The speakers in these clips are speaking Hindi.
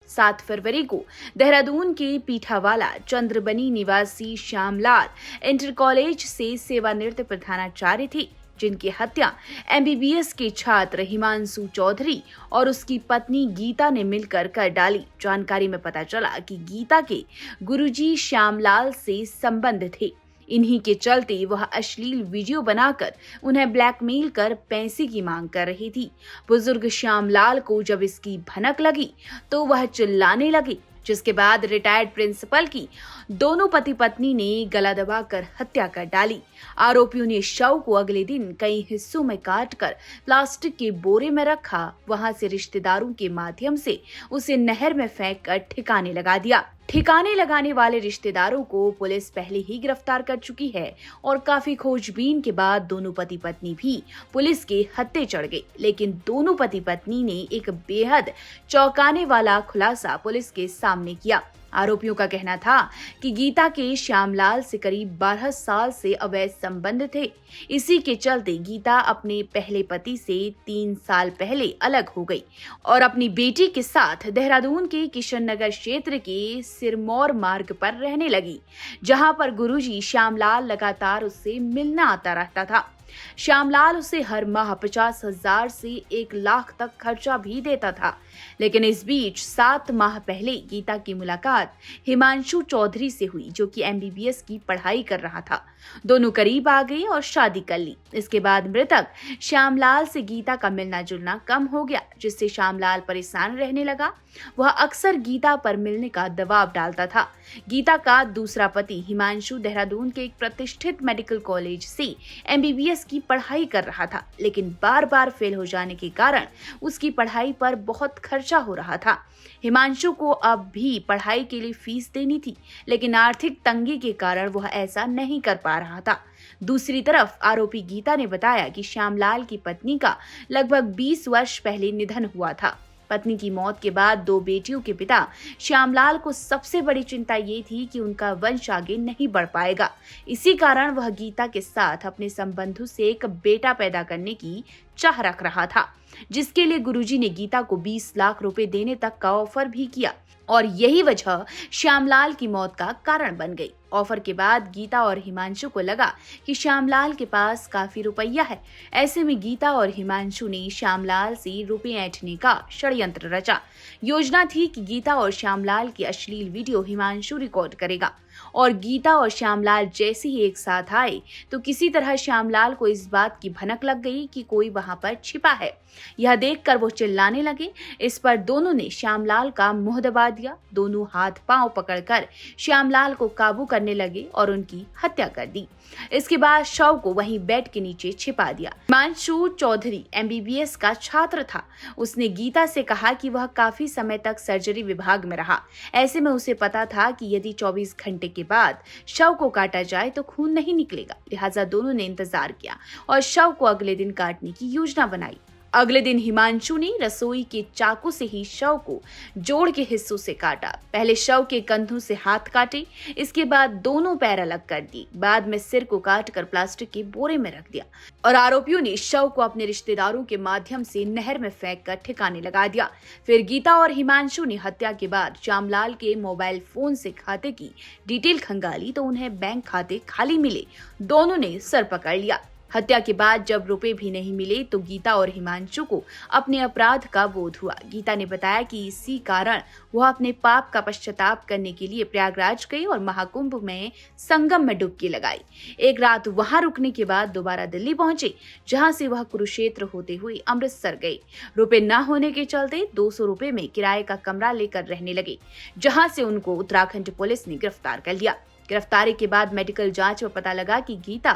7 फरवरी को देहरादून के पीठावाला चंद्रबनी निवासी श्यामलाल इंटर कॉलेज से सेवानिवृत्त प्रधानाचार्य थे, जिनकी हत्या MBBS के छात्र हिमांशु चौधरी और उसकी पत्नी गीता ने मिलकर कर डाली। जानकारी में पता चला कि गीता के गुरुजी श्यामलाल से संबंध थे। इन्हीं के चलते वह अश्लील वीडियो बनाकर उन्हें ब्लैकमेल कर पैसे की मांग कर रही थी। बुजुर्ग श्यामलाल को जब इसकी भनक लगी तो वह चिल्लाने लगे, जिसके बाद रिटायर्ड प्रिंसिपल की दोनों पति पत्नी ने गला दबाकर हत्या कर डाली। आरोपियों ने शव को अगले दिन कई हिस्सों में काटकर प्लास्टिक के बोरे में रखा। वहां से रिश्तेदारों के माध्यम से उसे नहर में फेंक कर ठिकाने लगा दिया। ठिकाने लगाने वाले रिश्तेदारों को पुलिस पहले ही गिरफ्तार कर चुकी है और काफी खोजबीन के बाद दोनों पति पत्नी भी पुलिस के हत्थे चढ़ गए। लेकिन दोनों पति पत्नी ने एक बेहद चौंकाने वाला खुलासा पुलिस के सामने किया। आरोपियों का कहना था कि गीता के श्यामलाल से करीब 12 साल से अवैध संबंध थे। इसी के चलते गीता अपने पहले पति से 3 साल पहले अलग हो गई और अपनी बेटी के साथ देहरादून के किशन नगर क्षेत्र के सिरमौर मार्ग पर रहने लगी, जहां पर गुरुजी श्यामलाल लगातार उससे मिलना आता रहता था। श्यामलाल उसे हर माह 50,000 से 1 लाख तक खर्चा भी देता था। लेकिन इस बीच 7 माह पहले गीता की मुलाकात हिमांशु चौधरी से हुई, जो कि MBBS की पढ़ाई कर रहा था। दोनों करीब आ गए और शादी कर ली। इसके बाद मृतक श्यामलाल से गीता का मिलना जुलना कम हो गया, जिससे श्यामलाल परेशान रहने लगा। वह अक्सर गीता पर मिलने का दबाव डालता था। गीता का दूसरा पति हिमांशु देहरादून के एक प्रतिष्ठित मेडिकल कॉलेज से MBBS की पढ़ाई कर रहा था, लेकिन बार बार फेल हो जाने के कारण उसकी पढ़ाई पर बहुत खर्चा हो रहा था। हिमांशु को अब भी पढ़ाई के लिए फीस देनी थी, लेकिन आर्थिक तंगी के कारण वह ऐसा नहीं कर पा रहा था। दूसरी तरफ आरोपी गीता ने बताया कि श्यामलाल की पत्नी का लगभग 20 वर्ष पहले निधन हुआ था। पत्नी की मौत के बाद 2 बेटियों के पिता श्यामलाल को सबसे बड़ी चिंता ये थी कि उनका वंश आगे नहीं बढ़ पाएगा। इसी कारण वह गीता के साथ अपने संबंधों से एक बेटा पैदा करने की चाह रख रहा था, जिसके लिए गुरुजी ने गीता को 20 लाख रुपए देने तक का ऑफर भी किया और यही वजह श्यामलाल की मौत का कारण बन गई। ऑफर के बाद गीता और हिमांशु को लगा कि श्यामलाल के पास काफी रुपया है। ऐसे में गीता और हिमांशु ने श्यामलाल से रुपए ऐंठने का षड्यंत्र रचा। योजना थी कि गीता और श्यामलाल की अश्लील वीडियो हिमांशु रिकॉर्ड करेगा और गीता और श्यामलाल जैसे ही एक साथ आए तो किसी तरह श्यामलाल को इस बात की भनक लग गई कि कोई वहां पर छिपा है। यह देखकर वो चिल्लाने लगे। इस पर दोनों ने श्यामलाल का मुंह दबा दिया। दोनों हाथ पांव पकड़कर श्यामलाल को काबू करने लगे और उनकी हत्या कर दी। इसके बाद शव को वहीं बेड के नीचे छिपा दिया। हिमांशु चौधरी MBBS का छात्र था। उसने गीता से कहा कि वह काफी समय तक सर्जरी विभाग में रहा। ऐसे में उसे पता था कि यदि 24 घंटे के बाद शव को काटा जाए तो खून नहीं निकलेगा। लिहाजा दोनों ने इंतजार किया और शव को अगले दिन काटने की योजना बनाई। अगले दिन हिमांशु ने रसोई के चाकू से ही शव को जोड़ के हिस्सों से काटा। पहले शव के कंधों से हाथ काटे, इसके बाद दोनों पैर अलग कर दिए। बाद में सिर को काटकर प्लास्टिक के बोरे में रख दिया और आरोपियों ने शव को अपने रिश्तेदारों के माध्यम से नहर में फेंक कर ठिकाने लगा दिया। फिर गीता और हिमांशु ने हत्या के बाद श्यामलाल के मोबाइल फोन से खाते की डिटेल खंगाली तो उन्हें बैंक खाते खाली मिले। दोनों ने सर पकड़ लिया। हत्या के बाद जब रुपए भी नहीं मिले तो गीता और हिमांशु को अपने अपराध का बोध हुआ। गीता ने बताया कि इसी कारण वह अपने पाप का पश्चाताप करने के लिए प्रयागराज गई और महाकुंभ में संगम में डुबकी लगाई। एक रात वहां रुकने के बाद दोबारा दिल्ली पहुंचे, जहां से वह कुरुक्षेत्र होते हुए अमृतसर गए। रुपए न होने के चलते 200 रुपए में किराए का कमरा लेकर रहने लगे, जहां से उनको उत्तराखंड पुलिस ने गिरफ्तार कर लिया। गिरफ्तारी के बाद मेडिकल जांच में पता लगा कि गीता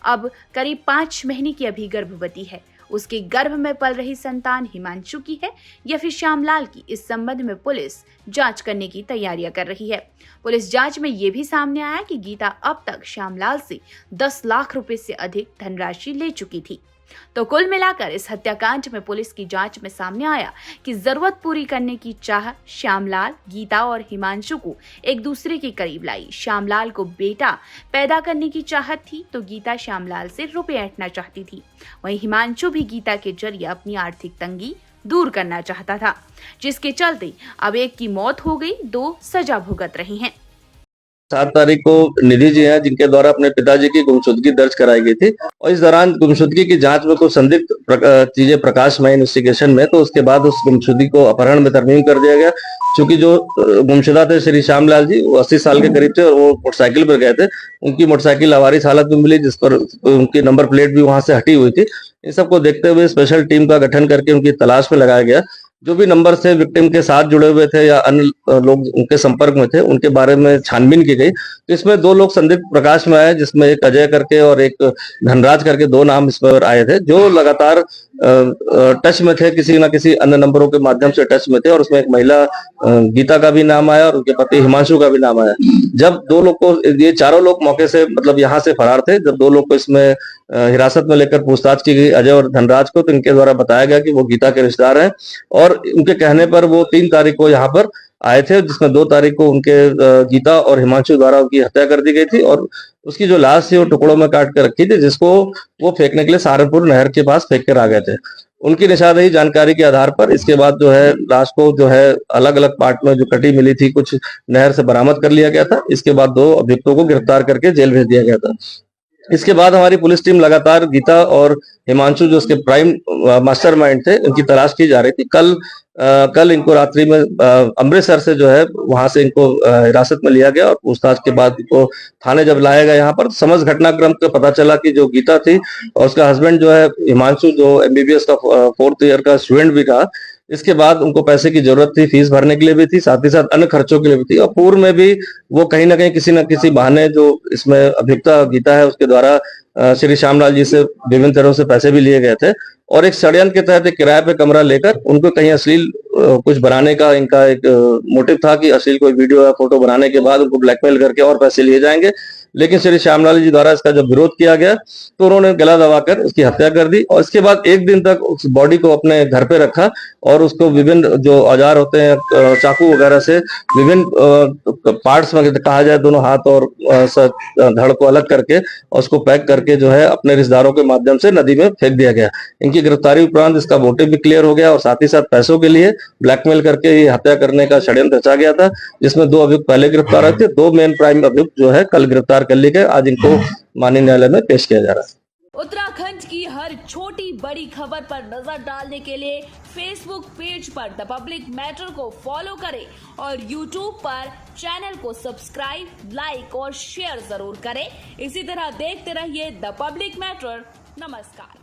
अब करीब 5 महीने की अभी गर्भवती है। उसके गर्भ में पल रही संतान हिमांशु की है या फिर श्यामलाल की, इस संबंध में पुलिस जांच करने की तैयारियां कर रही है। पुलिस जांच में ये भी सामने आया कि गीता अब तक श्यामलाल से 10 लाख रुपए से अधिक धनराशि ले चुकी थी। तो कुल मिलाकर इस हत्याकांड में पुलिस की जांच में सामने आया कि जरूरत पूरी करने की चाह श्यामलाल, गीता और हिमांशु को एक दूसरे के करीब लाई। श्यामलाल को बेटा पैदा करने की चाहत थी तो गीता श्यामलाल से रुपए ऐंठना चाहती थी। वहीं हिमांशु भी गीता के जरिए अपनी आर्थिक तंगी दूर करना चाहता था, जिसके चलते अब एक की मौत हो गई, 2 सजा भुगत रही हैं। 7 तारीख को निधि जी हैं जिनके द्वारा अपने पिताजी की गुमशुदगी दर्ज कराई गई थी और इस दौरान गुमशुदगी की जांच में कुछ संदिग्ध चीजें प्रकाश में आई इन्वेस्टिगेशन में, तो उसके बाद उस गुमशुदगी को अपहरण में तरमीम कर दिया गया। चूंकि जो गुमशुदा थे श्री श्यामलाल जी, वो 80 साल के करीब थे और वो मोटरसाइकिल पर गए थे। उनकी मोटरसाइकिल लावारिस हालत में मिली, जिस पर उनकी नंबर प्लेट भी वहां से हटी हुई थी। इन सबको देखते हुए स्पेशल टीम का गठन करके उनकी तलाश में लगाया गया। जो भी नंबर से विक्टिम के साथ जुड़े हुए थे या अन्य लोग उनके संपर्क में थे, उनके बारे में छानबीन की गई। तो इसमें 2 लोग संदिग्ध प्रकाश में आए, जिसमें एक अजय करके और एक धनराज करके 2 नाम इसमें आए थे, जो लगातार टच में थे, किसी न किसी अन्य नंबरों के माध्यम से टच में थे। और उसमें एक महिला गीता का भी नाम आया और उनके पति हिमांशु का भी नाम आया। जब 2 लोग को, ये चारों लोग मौके से मतलब यहाँ से फरार थे, जब 2 लोग को इसमें हिरासत में लेकर पूछताछ की गई, अजय और धनराज को, तो इनके द्वारा बताया गया कि वो गीता के रिश्तेदार हैं और उनके कहने पर वो 3 तारीख को यहाँ पर आए थे, जिसमें 2 तारीख को उनके गीता और हिमांशु द्वारा उनकी हत्या कर दी गई थी और उसकी जो लाश थी वो टुकड़ों में काट कर रखी थी, जिसको वो फेंकने के लिए सहारनपुर नहर के पास फेंक कर आ गए थे। उनकी निशानदेही जानकारी के आधार पर इसके बाद जो है लाश को जो है अलग अलग पार्ट में जो कटी मिली थी, कुछ नहर से बरामद कर लिया गया था। इसके बाद 2 अभियुक्तों को गिरफ्तार करके जेल भेज दिया गया था। इसके बाद हमारी पुलिस टीम लगातार गीता और हिमांशु, जो उसके प्राइम मास्टरमाइंड थे, उनकी तलाश की जा रही थी। कल इनको रात्रि में अमृतसर से जो है वहां से इनको हिरासत में लिया गया और पूछताछ के बाद इनको थाने जब लाया गया यहाँ पर, समझ घटनाक्रम को पता चला कि जो गीता थी और उसका हस्बैंड जो है हिमांशु, जो एमबीबीएस का 4th ईयर का स्टूडेंट भी था, इसके बाद उनको पैसे की जरूरत थी, फीस भरने के लिए भी थी, साथ ही साथ अन्य खर्चों के लिए भी थी और पूर्व में भी वो कहीं ना कहीं किसी न किसी बहाने, जो इसमें अभियुक्ता गीता है उसके द्वारा श्री श्यामलाल जी से विभिन्न तरह से पैसे भी लिए गए थे और एक षड्यंत्र के तहत एक किराए पे कमरा लेकर उनको कहीं अश्लील कुछ बनाने का इनका एक मोटिव था कि अश्लील कोई वीडियो या फोटो बनाने के बाद उनको ब्लैकमेल करके और पैसे लिए जाएंगे। लेकिन श्री श्यामलाल जी द्वारा इसका जब विरोध किया गया तो उन्होंने गला दबाकर उसकी हत्या कर दी और इसके बाद 1 दिन तक उस बॉडी को अपने घर पे रखा और उसको विभिन्न जो औजार होते हैं, चाकू वगैरह से विभिन्न पार्ट्स में कहा जाए, दोनों हाथ और धड़ को अलग करके और उसको पैक करके जो है अपने रिश्तेदारों के माध्यम से नदी में फेंक दिया गया। इनकी गिरफ्तारी उपरांत इसका मोटिव भी क्लियर हो गया और साथ ही साथ पैसों के लिए ब्लैकमेल करके ये हत्या करने का षड्यंत्र रचा गया था, जिसमें 2 अभियुक्त पहले गिरफ्तार हुए थे। 2 मेन प्राइम अभियुक्त जो है कल गिरफ्तार कर लिए गए। आज इनको माननीय न्यायालय में पेश किया जा रहा है। उत्तराखंड की हर छोटी बड़ी खबर पर नजर डालने के लिए फेसबुक पेज पर द पब्लिक मैटर को फॉलो करें और यूट्यूब पर चैनल को सब्सक्राइब, लाइक और शेयर जरूर करें। इसी तरह देखते रहिए द पब्लिक मैटर। नमस्कार।